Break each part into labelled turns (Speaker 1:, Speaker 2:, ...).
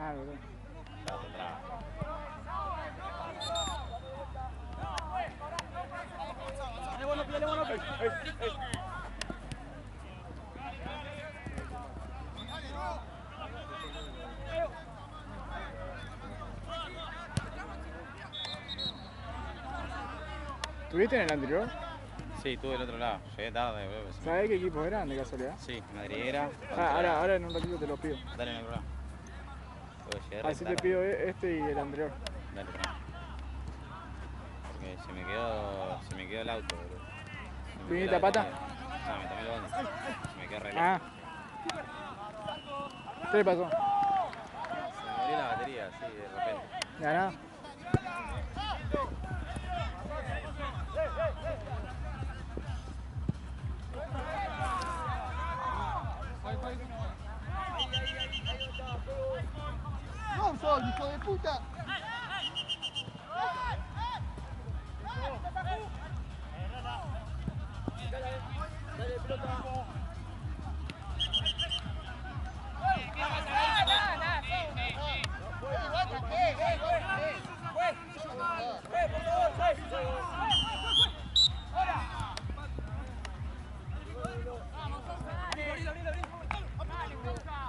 Speaker 1: Ah, verdad.
Speaker 2: La tendrá.
Speaker 1: ¿Tuviste en el anterior?
Speaker 2: Sí, tuve el otro lado. Llegué tarde, boludo.
Speaker 1: ¿Sabés qué equipos eran de casualidad?
Speaker 2: Sí, Madriguera.
Speaker 1: Ahora en un ratito te los pido.
Speaker 2: Dale, no hay problema. Llegué re
Speaker 1: Así te
Speaker 2: tarde.
Speaker 1: pido este y el anterior.
Speaker 2: Dale, tranqui. Porque se me quedó el auto, boludo.
Speaker 1: ¿Viniste a pata?
Speaker 2: No, me tomé el bondi. Se me quedó re lejos.
Speaker 1: Ah. ¿Qué le pasó?
Speaker 2: Se me murió la batería, así, de repente.
Speaker 1: ¿Ganá?
Speaker 3: ¡No, Sol, hijo de puta! Dale, pelota.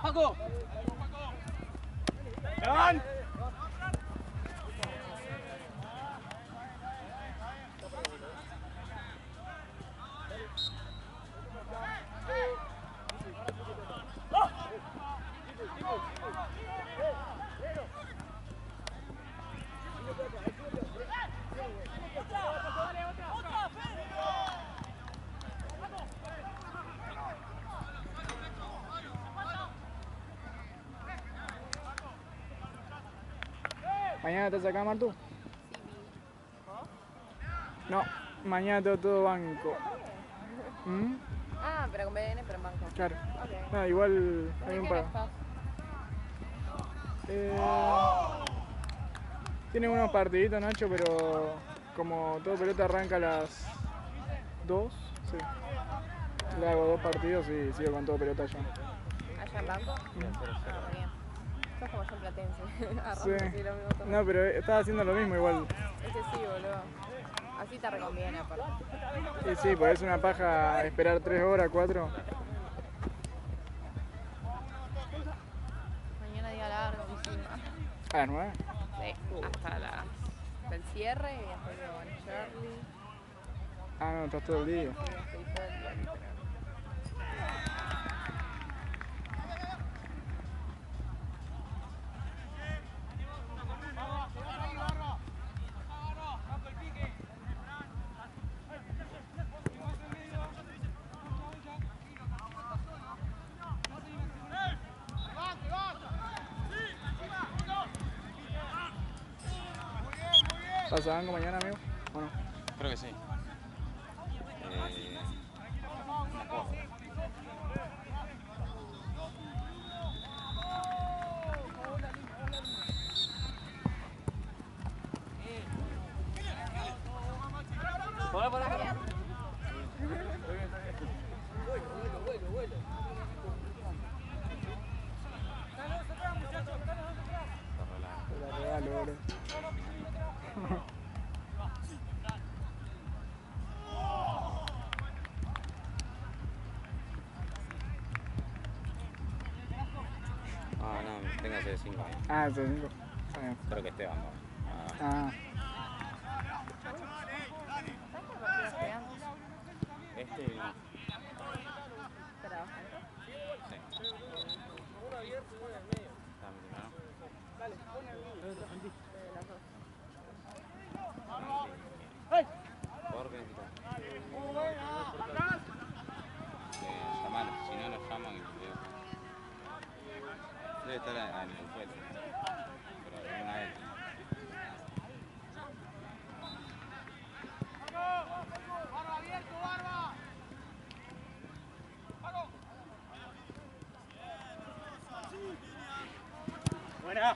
Speaker 3: Paco. ¡León!
Speaker 1: ¿Mañana estás acá, Martu? No, mañana tengo todo banco. ¿Mm?
Speaker 4: Ah, pero con BDN, pero en banco.
Speaker 1: Claro.
Speaker 4: Okay.
Speaker 1: No, igual hay un
Speaker 4: ¿Qué
Speaker 1: pago.
Speaker 4: estás?
Speaker 1: Tiene unos partiditos, Nacho, pero como todo pelota arranca a las 2, sí. Le hago 2 partidos y sigo con todo pelota allá.
Speaker 4: ¿Allá en banco? Ah, bien. Sos como yo en Platense.
Speaker 1: Sí.
Speaker 4: Arranco, lo mismo todo.
Speaker 1: No, pero estaba haciendo lo mismo igual.
Speaker 4: Ese sí, boludo. Así te reconviene, aparte.
Speaker 1: Sí, sí, pues es una paja esperar 3 horas, 4.
Speaker 4: Mañana día largo, encima.
Speaker 1: ¿A las 9?
Speaker 4: Sí, hasta el cierre y después con Shirley.
Speaker 1: Ah, no, estás todo el día.
Speaker 4: Y estoy todo el día, literal.
Speaker 1: ¿Pasa banco mañana, amigo? ¿O no?
Speaker 2: Creo que sí.
Speaker 1: Te la regalo, boludo.
Speaker 2: Ah, no, tengo ese de 5 ahí.
Speaker 1: Ah, ese 5. Está bien.
Speaker 2: Creo que Esteban, ¿no?
Speaker 1: Ah.
Speaker 2: Este no.
Speaker 4: ¿Trabajan?
Speaker 2: Sí.
Speaker 3: Uno abierto y uno en el medio.
Speaker 2: Está mi primero.
Speaker 3: Dale, pon el
Speaker 4: De las dos.
Speaker 2: ¿Por qué necesitas? Llamalo, si no lo llaman y lo veo. Debe estar en el puesto. Pero una vez.
Speaker 3: Buena.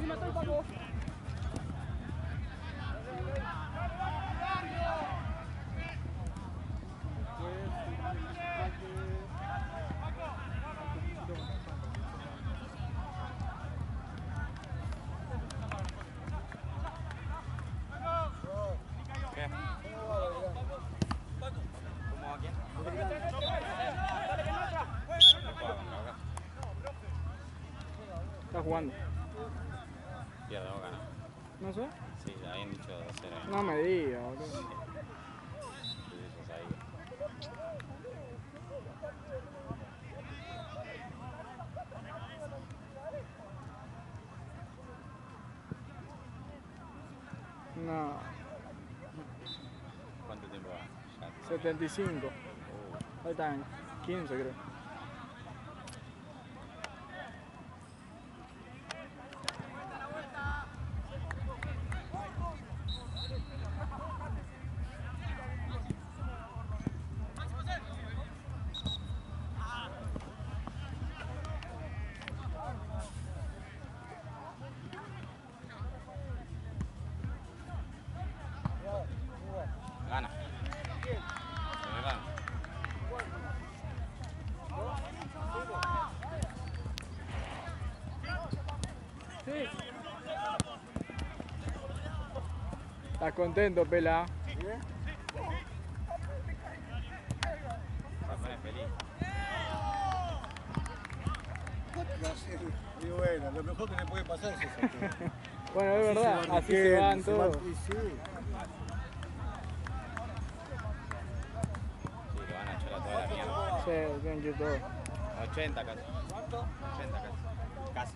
Speaker 3: mató el Paco.
Speaker 2: ¿Qué? ¿Cómo va quién?
Speaker 1: Está jugando.
Speaker 2: Pierde o gana.
Speaker 1: No sé.
Speaker 2: Sí, ya habían dicho 2-0.
Speaker 1: No me digas, boludo.
Speaker 2: Sí, yo sabía.
Speaker 1: No.
Speaker 2: ¿Cuánto tiempo va? Ya.
Speaker 1: 75. Faltan 15, creo.
Speaker 2: Gana. Se me gana.
Speaker 1: Sí. ¿Estás contento, Pela?
Speaker 2: Se pone feliz.
Speaker 5: Y bueno, lo mejor que le puede pasar es eso.
Speaker 1: Bueno, es verdad, así se van todos.
Speaker 5: Y sí.
Speaker 2: Sí, lo van a echar a toda la mierda.
Speaker 1: Sí, tienen que ir todos.
Speaker 2: 80 casi. 80 casi. Casi.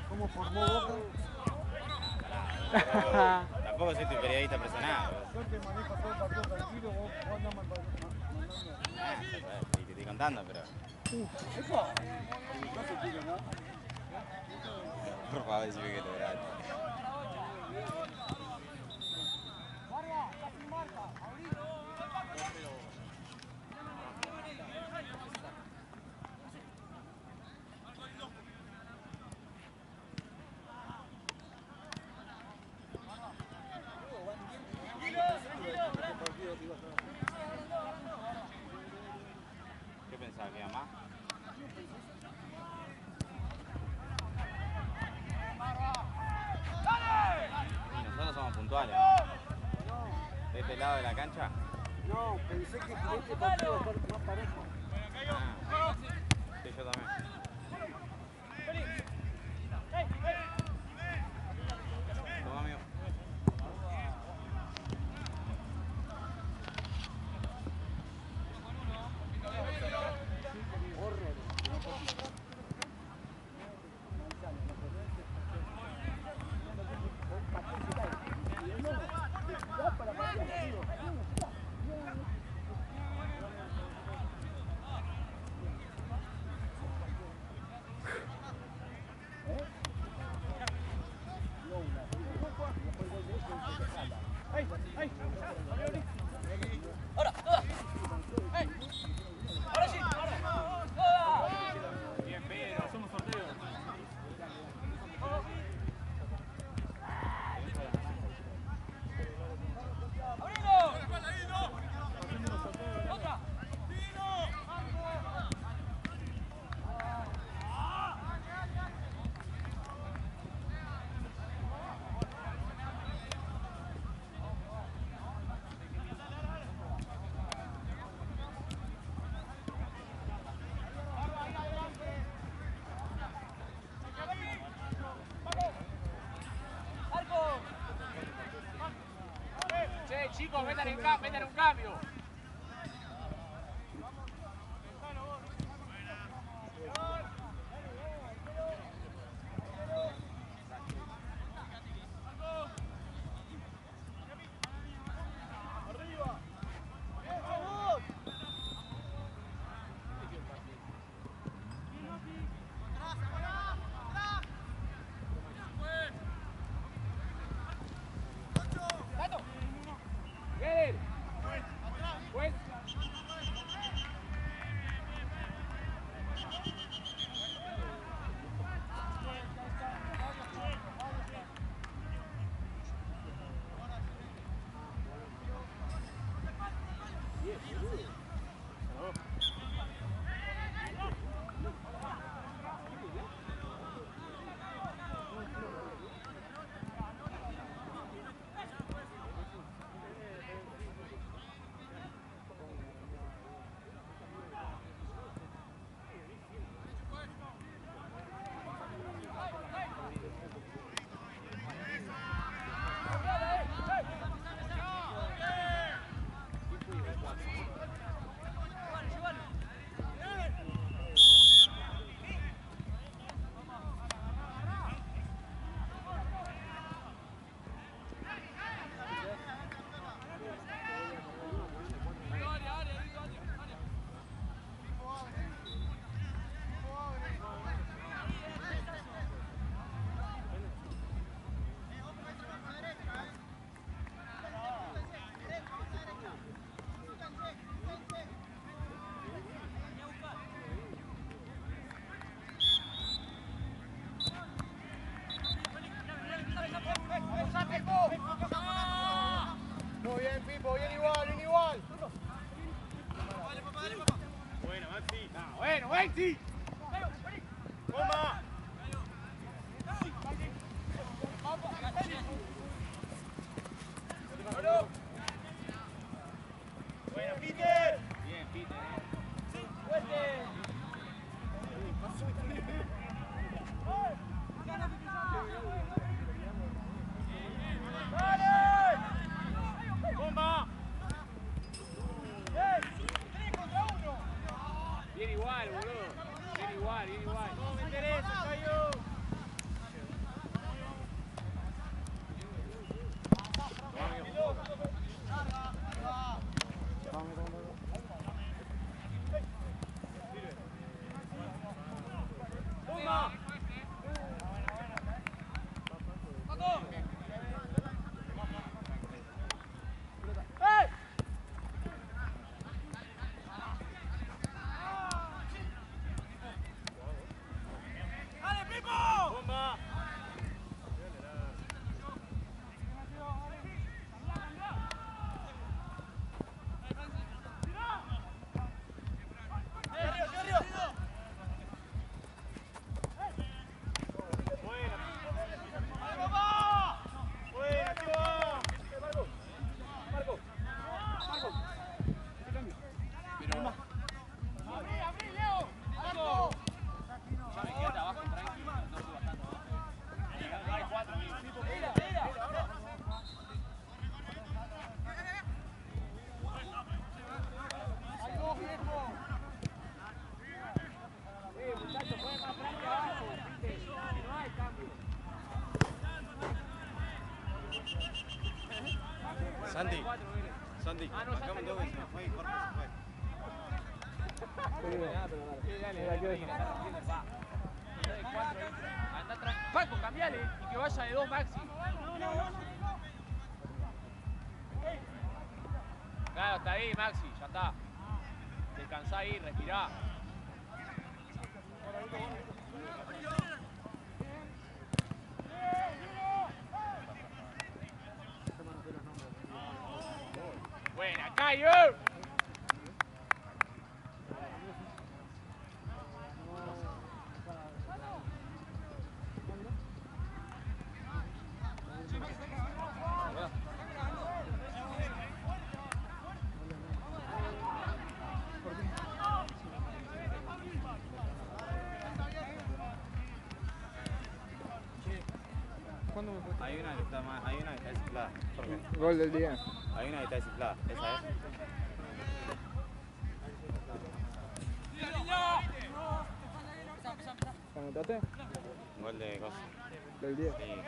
Speaker 5: ¿Cómo formó Boca?
Speaker 2: Tampoco soy tu periodista presionado.
Speaker 5: Yo te manejo todo el partido tranquilo, vos andás mandando.
Speaker 2: Y te estoy contando, pero.
Speaker 5: ¡Epa! No se tira, ¿no?
Speaker 2: Por favor, decime que lograste. ¿Qué pensabas que iba más? Y nosotros somos puntuales, ¿no? ¿De este lado de la cancha?
Speaker 5: No, pensé que este partido iba a estar más parejo.
Speaker 2: Ah, sí, yo también. Toma, amigo.
Speaker 3: Chicos, metan un cambio. Bueno, Maxi.
Speaker 6: Toma. Bueno, Peter.
Speaker 3: Bien, Peter.
Speaker 6: Bomba.
Speaker 3: Bien igual, boludo. Bien igual, bien igual.
Speaker 6: No me interesa, Cayo. Bomba. Bomba. Buena, tío.
Speaker 3: Ya me quedé abajo, tranquilo. No subas tanto. No hay 4, amigo. Muchachos, jueguen más tranqui abajo, ¿viste? Que no hay cambio.
Speaker 2: Santi, Santi,
Speaker 3: Ah, no, ya
Speaker 2: acá me
Speaker 3: está,
Speaker 2: tengo que se me fue y Jorge se fue.
Speaker 3: Anda tranqui. Paco, cambiale y que vaya de 2 Maxi. Claro, está ahí Maxi, ya está. Descansá ahí, respirá. Buena, Cayo.
Speaker 1: ¿Cuándo me fue?
Speaker 2: Hay una que está más, hay una que está desinflada, Jorge.
Speaker 1: Gol del día.
Speaker 2: Hay una que está desinflada, esa es.
Speaker 1: ¿Anotaste?
Speaker 2: Gol de cosa.
Speaker 1: Del día.
Speaker 2: Sí, 4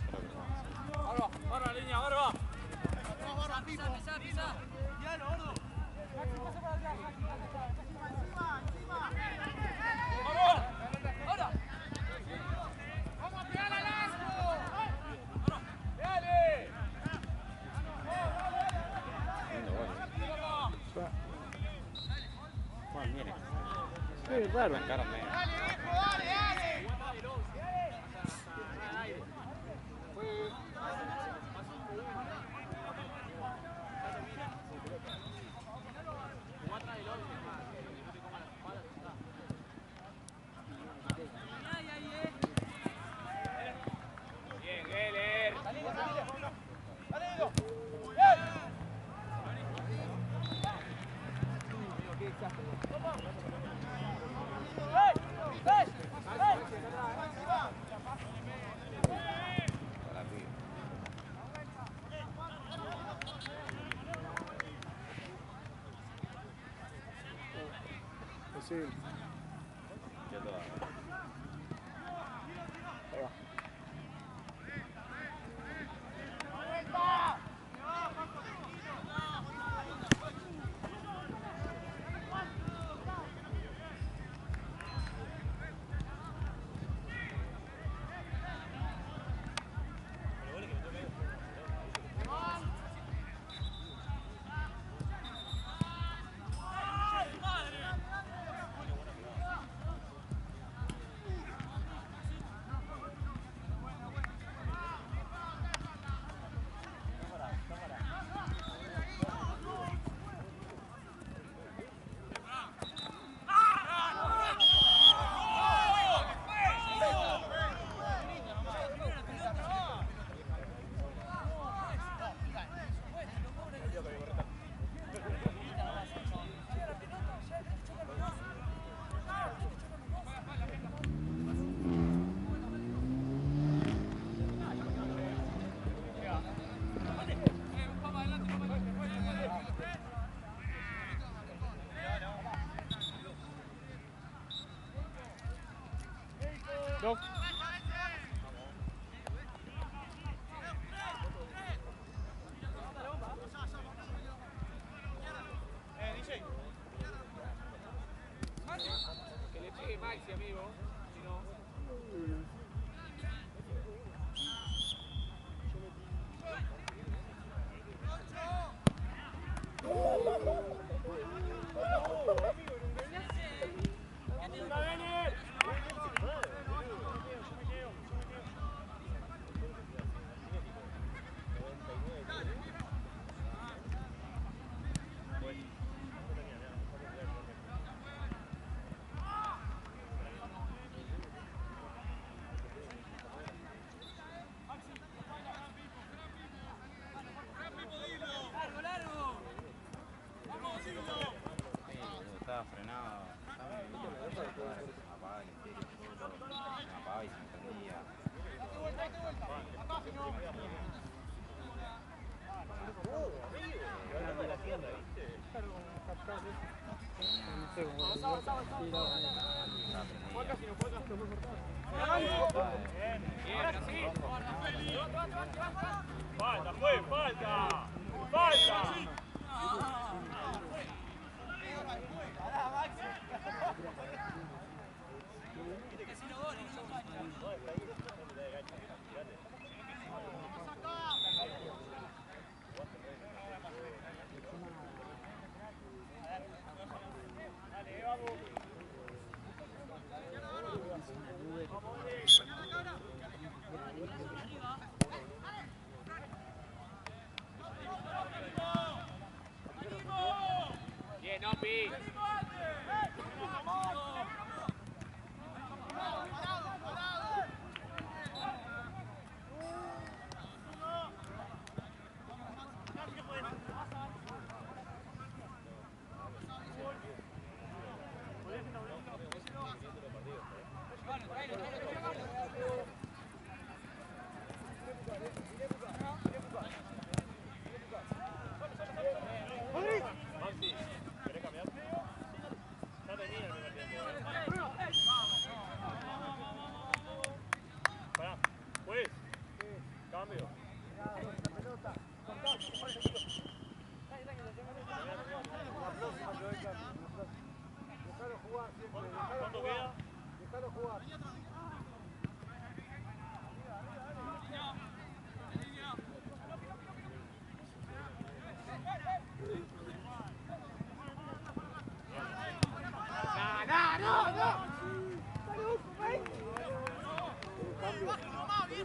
Speaker 2: creo que son.
Speaker 3: Barba, barba, línea, barba.
Speaker 2: Lindo gol. Juan, viene.
Speaker 1: Sí, raro.
Speaker 2: Arrancaron medio.
Speaker 3: Bien, Geller.
Speaker 2: Para pibe.
Speaker 1: Sí.
Speaker 2: Yo todo.
Speaker 1: Ahí va. Dos.
Speaker 6: DJ.
Speaker 3: Que le pegue Maxi, amigo. Si no.
Speaker 2: Estaba frenado. Apagaba el estéreo, me apagaba y se me prendía.
Speaker 6: Falta, fue, falta. Falta.
Speaker 3: Bien, Opi.
Speaker 6: Maxi, ¿querés cambiar? Ya tenía el primer tiempo. Pará, pues, cambio.
Speaker 5: Dejalo jugar siempre.
Speaker 6: ¿Cuánto queda?
Speaker 5: Dejalo jugar.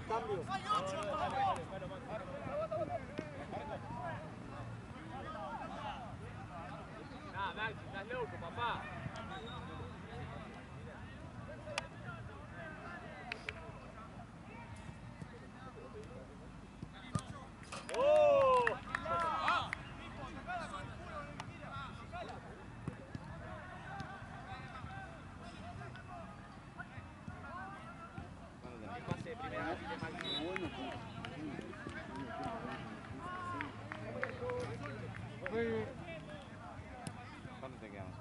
Speaker 5: Cambio.
Speaker 3: Nah, Maxi, estás loco, papá.
Speaker 6: ¡Oh!
Speaker 3: El pase de primera vez de Maxi.
Speaker 2: ¿Cuánto te quedamos?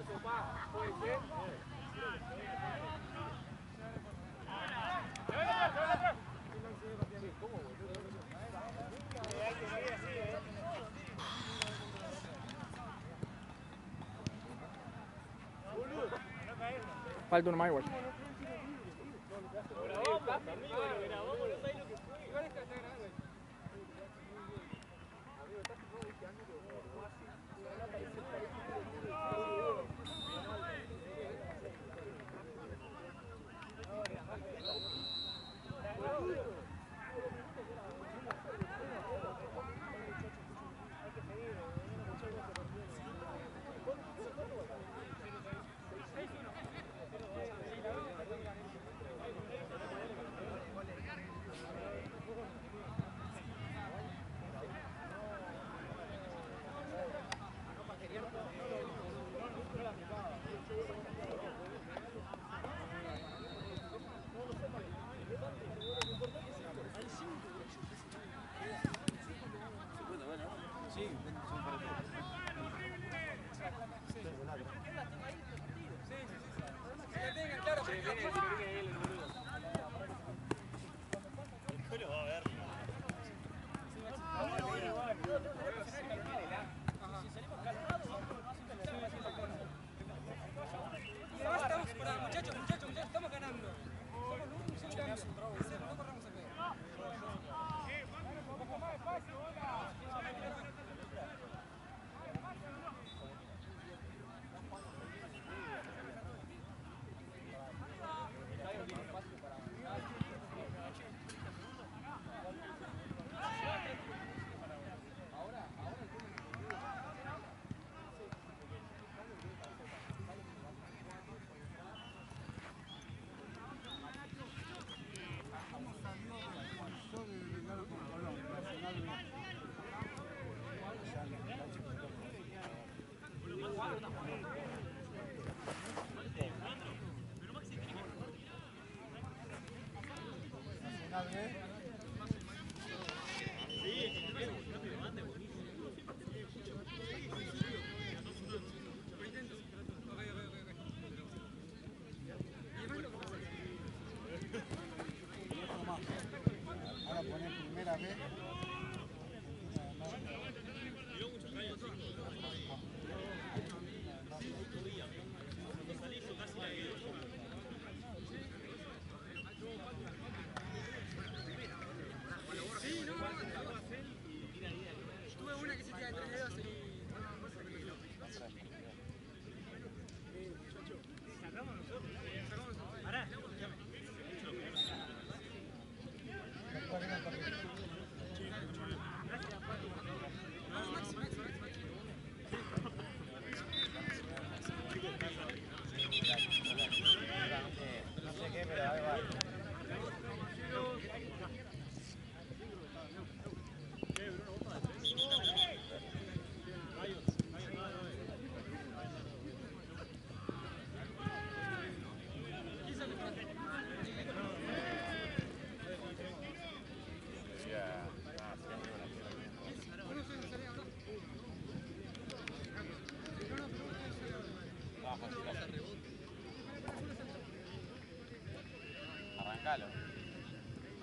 Speaker 3: esfuerzo, pa. Puede ser.
Speaker 1: Falta uno más igual.
Speaker 2: Arrancalo.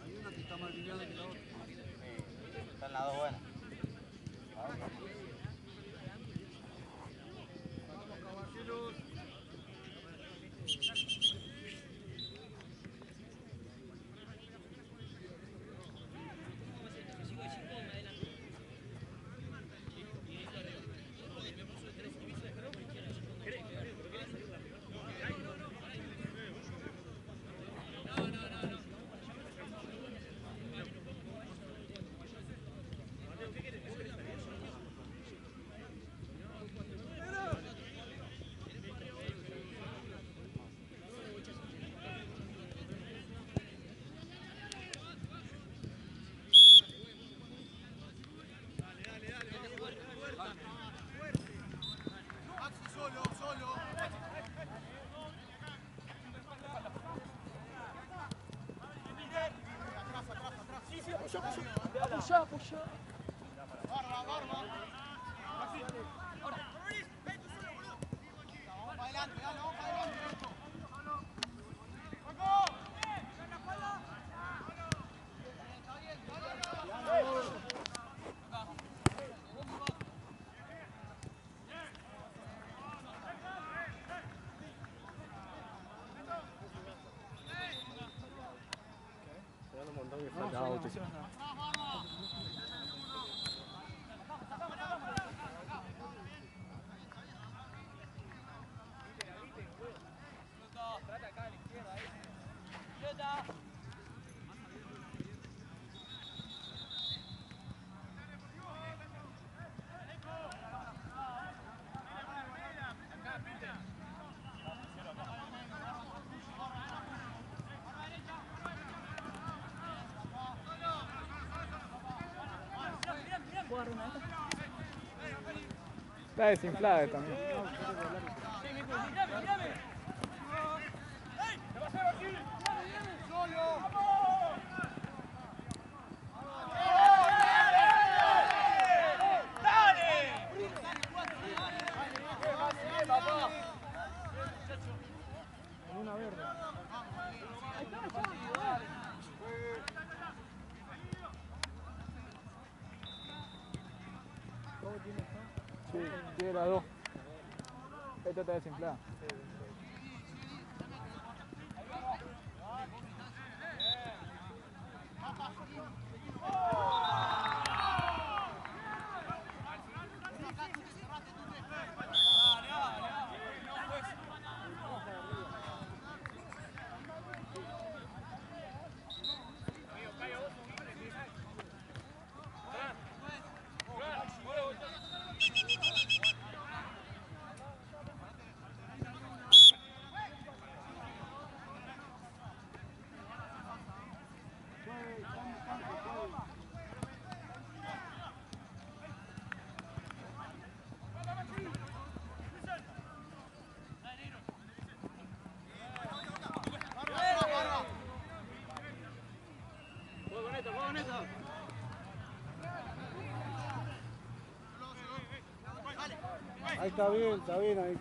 Speaker 5: Hay una que está más alineada que la otra.
Speaker 2: Están las dos buenas.
Speaker 1: Puxa.
Speaker 5: un montón que
Speaker 1: No,
Speaker 5: falta
Speaker 1: no,
Speaker 5: auto.
Speaker 1: no, no. Está desinflada también. En una verde. Sí, tiene las dos. Esta está desinflada.
Speaker 5: Ahí está bien ahí.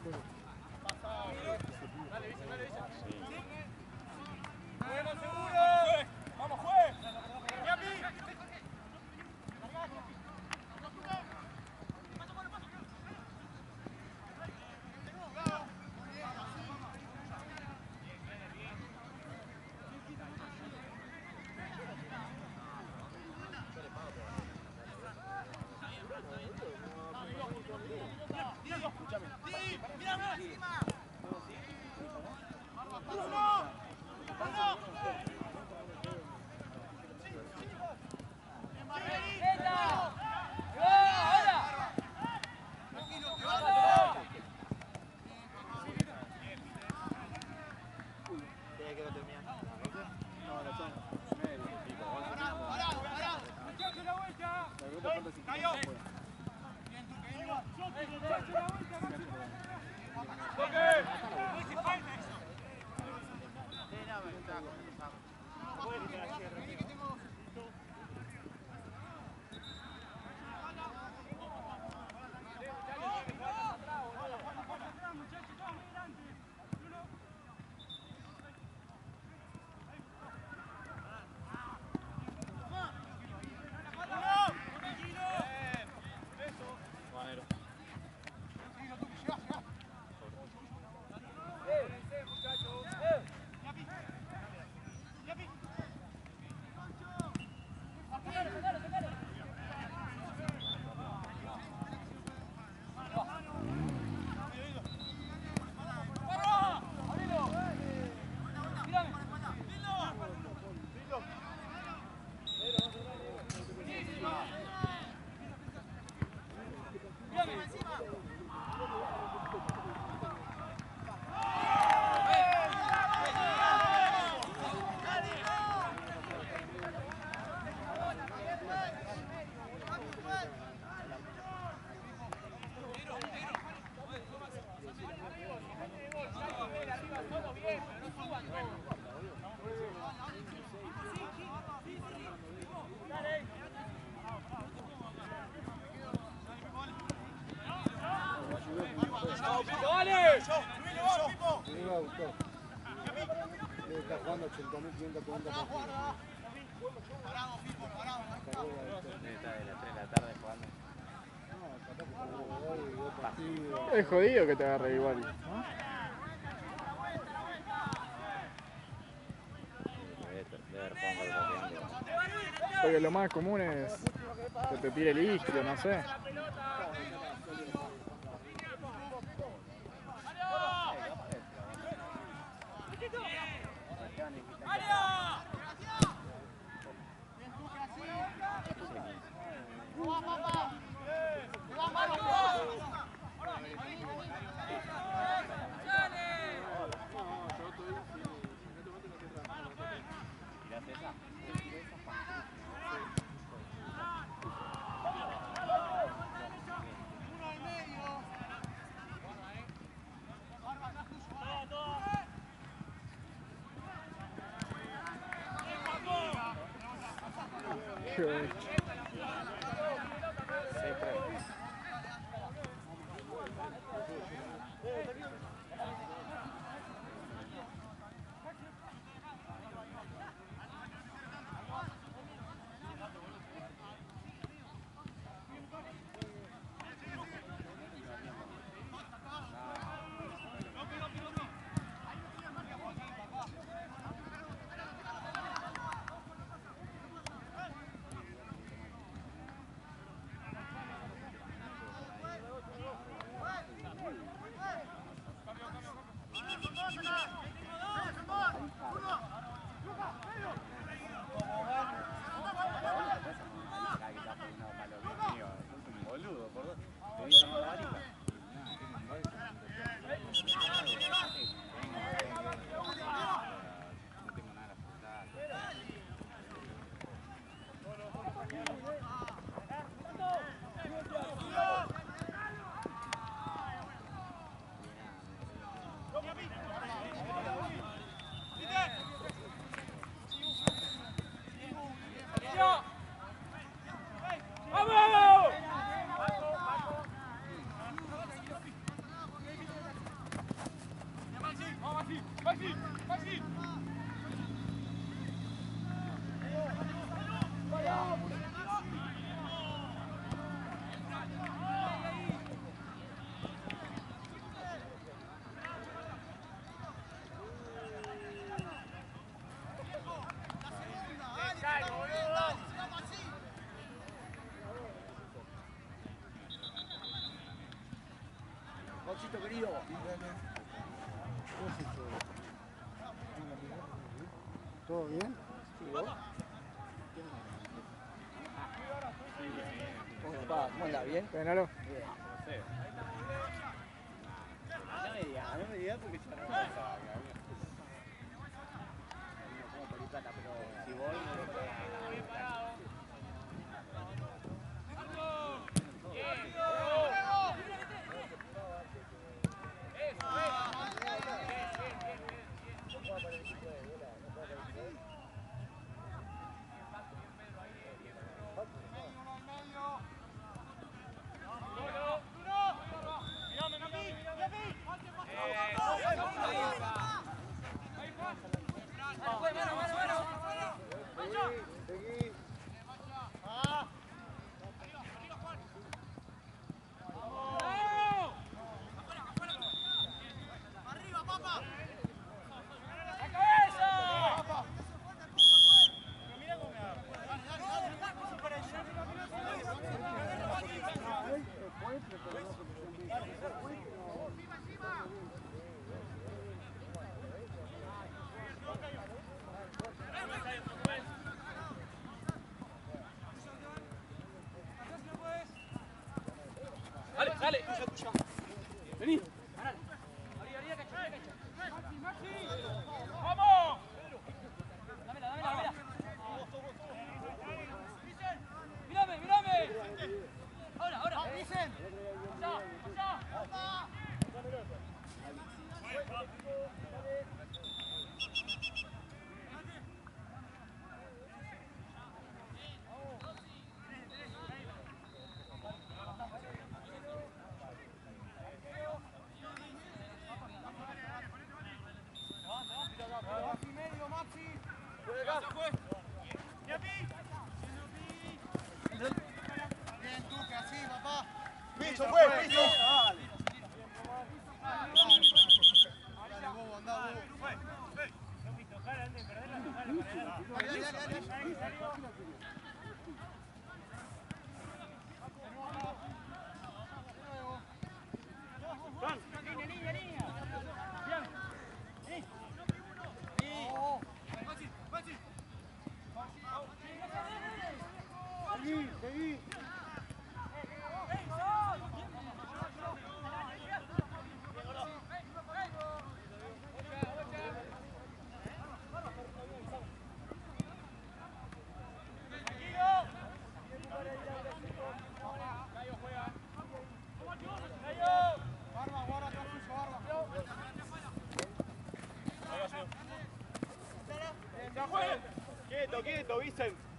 Speaker 5: Me iba a gustar. Debe estar jugando 80.540 partidos.
Speaker 2: Está de las 3 de la tarde jugando.
Speaker 5: No, capaz que jugó hoy, 2 partidos.
Speaker 1: Es jodido que te agarre igual, ¿no?
Speaker 2: Debe haber jugado con el campeón.
Speaker 1: Porque lo más común es que te tire el isquio, no sé. Qué bueno.
Speaker 5: Pauchito querido. ¿Todo bien? Sí, ¿vos? ¿Cómo anda? ¿Bien?
Speaker 1: Penalo.
Speaker 5: No me digas porque ya no pasa. No como plata, pero si voy
Speaker 3: Dale, dale. Vení. ¡Vamos! Dámela, dámela, dámela. Mírame, mírame. Ahora, ahora. Dicen. Allá, allá.
Speaker 5: Bien, Duque, así, papá. Piso, fue, piso. Dale, bobo, andá, bobo. Seguí, seguí. Barba, guarda, todo suyo, Barba.
Speaker 6: Quieto, quieto, Vicen.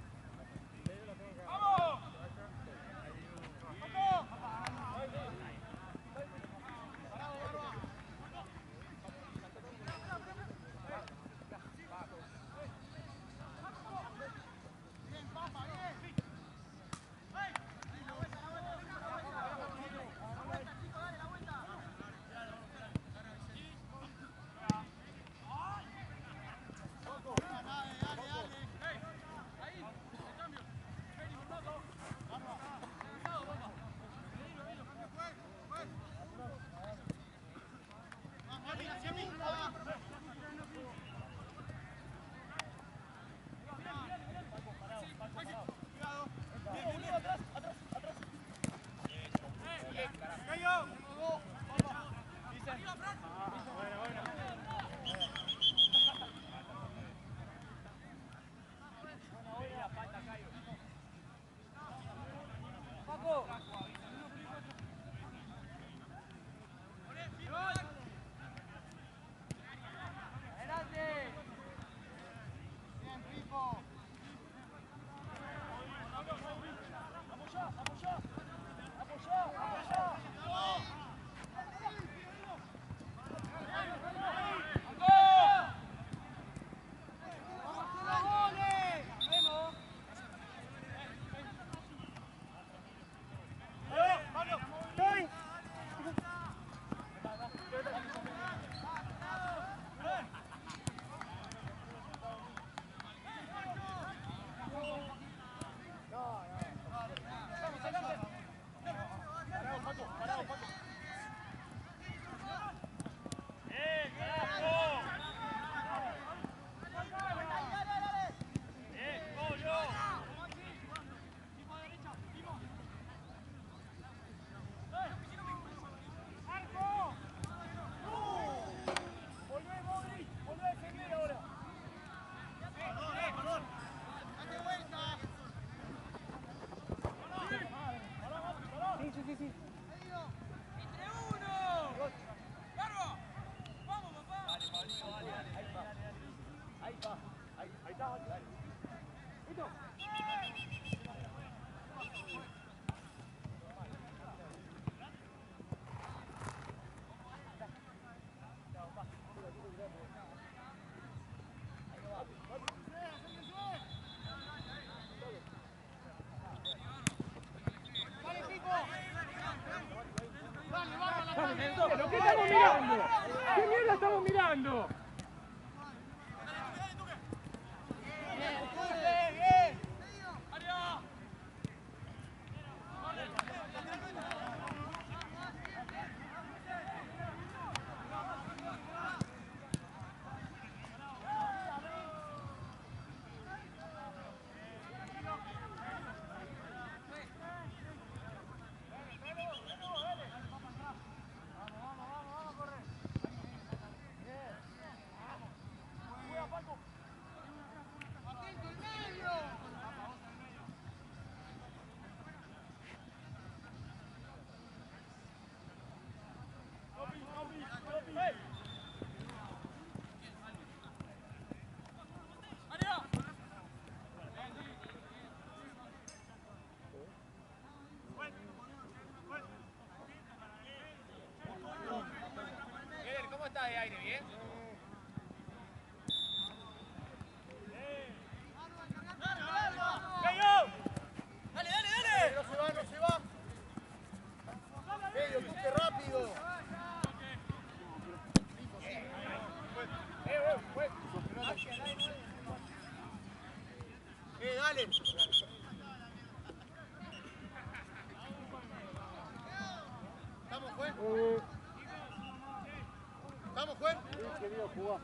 Speaker 1: ¿Pero qué estamos mirando? ¿Qué mierda estamos mirando?
Speaker 3: ¿Cómo está de aire? ¿Bien?
Speaker 5: querido, jugá.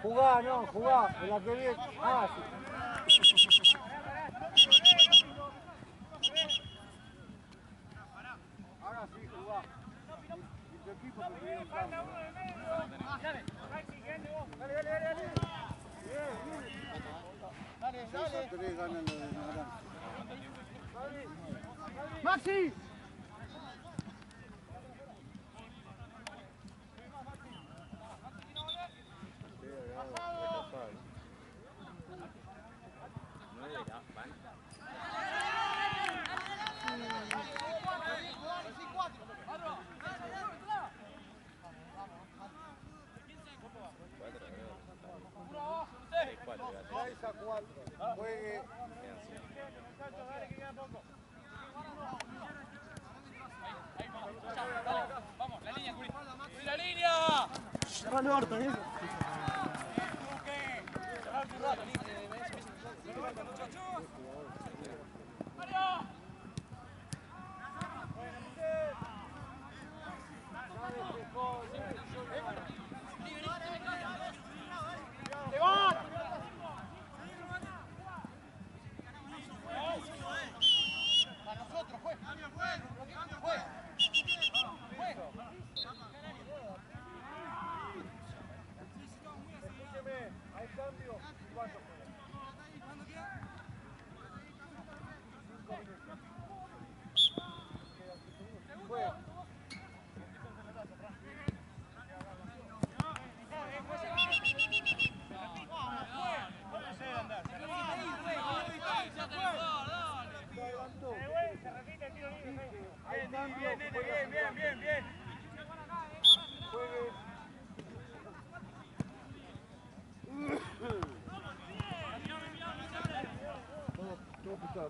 Speaker 5: Jugá, no, jugá, en la que viene. Ah, sí. Ahora sí, jugá. Y tu equipo que viene entrando. Dale. Dale. 6-3 ganan los de Naranjo. ¡Maxi! Juegue.
Speaker 3: Vamos, la línea, Juli. ¡La línea!
Speaker 5: Cerrale Horta, ¿eh? Bien. Todo pisado,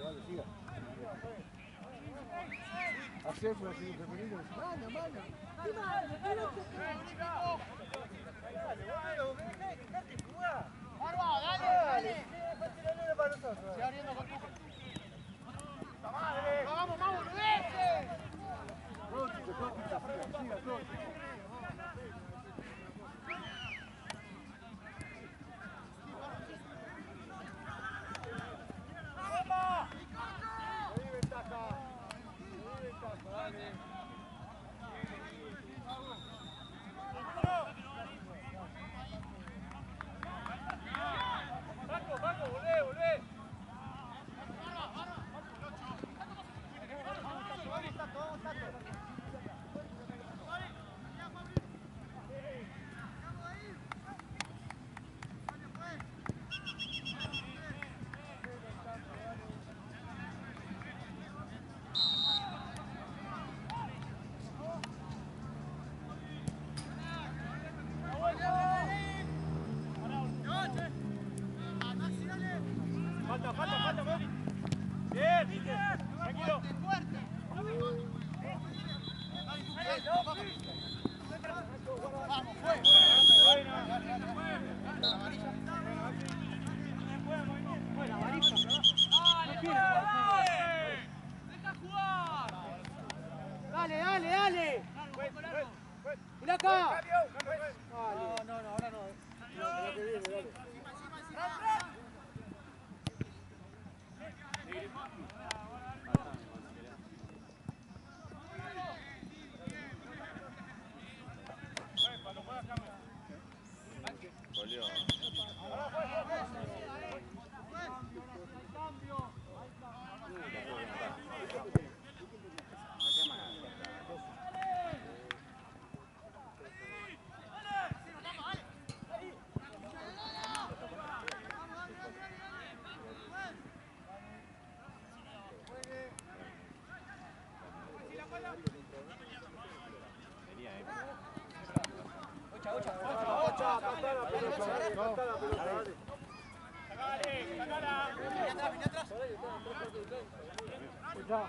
Speaker 5: vale, siga. Acceso así, femenino. Mano. Dale. Se abriendo con tu. ¡Vamos, boludeces! No, ahora no. Lo que viene, dale.
Speaker 2: Volvió.
Speaker 5: Escuchá.